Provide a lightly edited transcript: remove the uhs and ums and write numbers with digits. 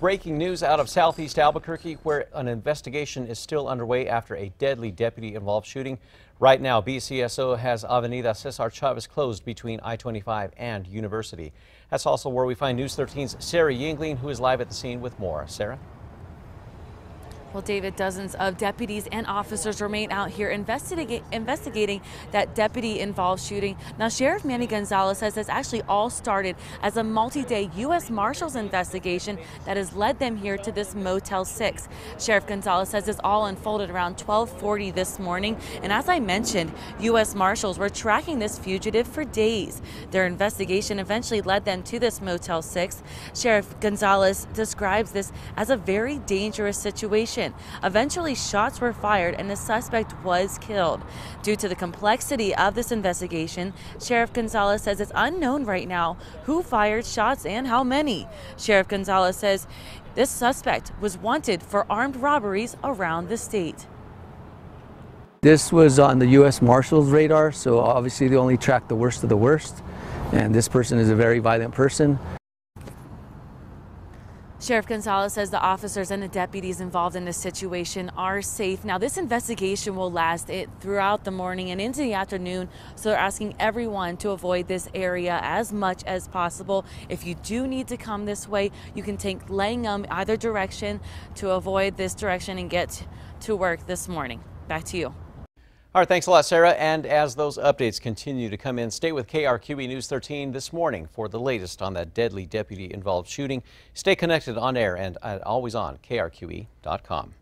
breaking news out of southeast Albuquerque, where an investigation is still underway after a deadly deputy-involved shooting. Right now, BCSO has Avenida Cesar Chavez closed between I-25 and University. That's also where we find News 13's Sarah Yingling, who is live at the scene with more. Sarah? Well, David, dozens of deputies and officers remain out here investigating that deputy-involved shooting. Now, Sheriff Manny Gonzalez says this actually all started as a multi-day U.S. Marshals investigation that has led them here to this Motel 6. Sheriff Gonzalez says this all unfolded around 12:40 this morning. And as I mentioned, U.S. Marshals were tracking this fugitive for days. Their investigation eventually led them to this Motel 6. Sheriff Gonzalez describes this as a very dangerous situation. Eventually, shots were fired and the suspect was killed. Due to the complexity of this investigation, Sheriff Gonzalez says it's unknown right now who fired shots and how many. Sheriff Gonzalez says this suspect was wanted for armed robberies around the state. This was on the U.S. Marshals radar, so obviously they only track the worst of the worst, and this person is a very violent person. Sheriff Gonzalez says the officers and the deputies involved in this situation are safe. Now, this investigation will last throughout the morning and into the afternoon, so they're asking everyone to avoid this area as much as possible. If you do need to come this way, you can take Langham either direction to avoid this direction and get to work this morning. Back to you. All right, thanks a lot, Sarah. And as those updates continue to come in, stay with KRQE News 13 this morning for the latest on that deadly deputy-involved shooting. Stay connected on air and always on KRQE.com.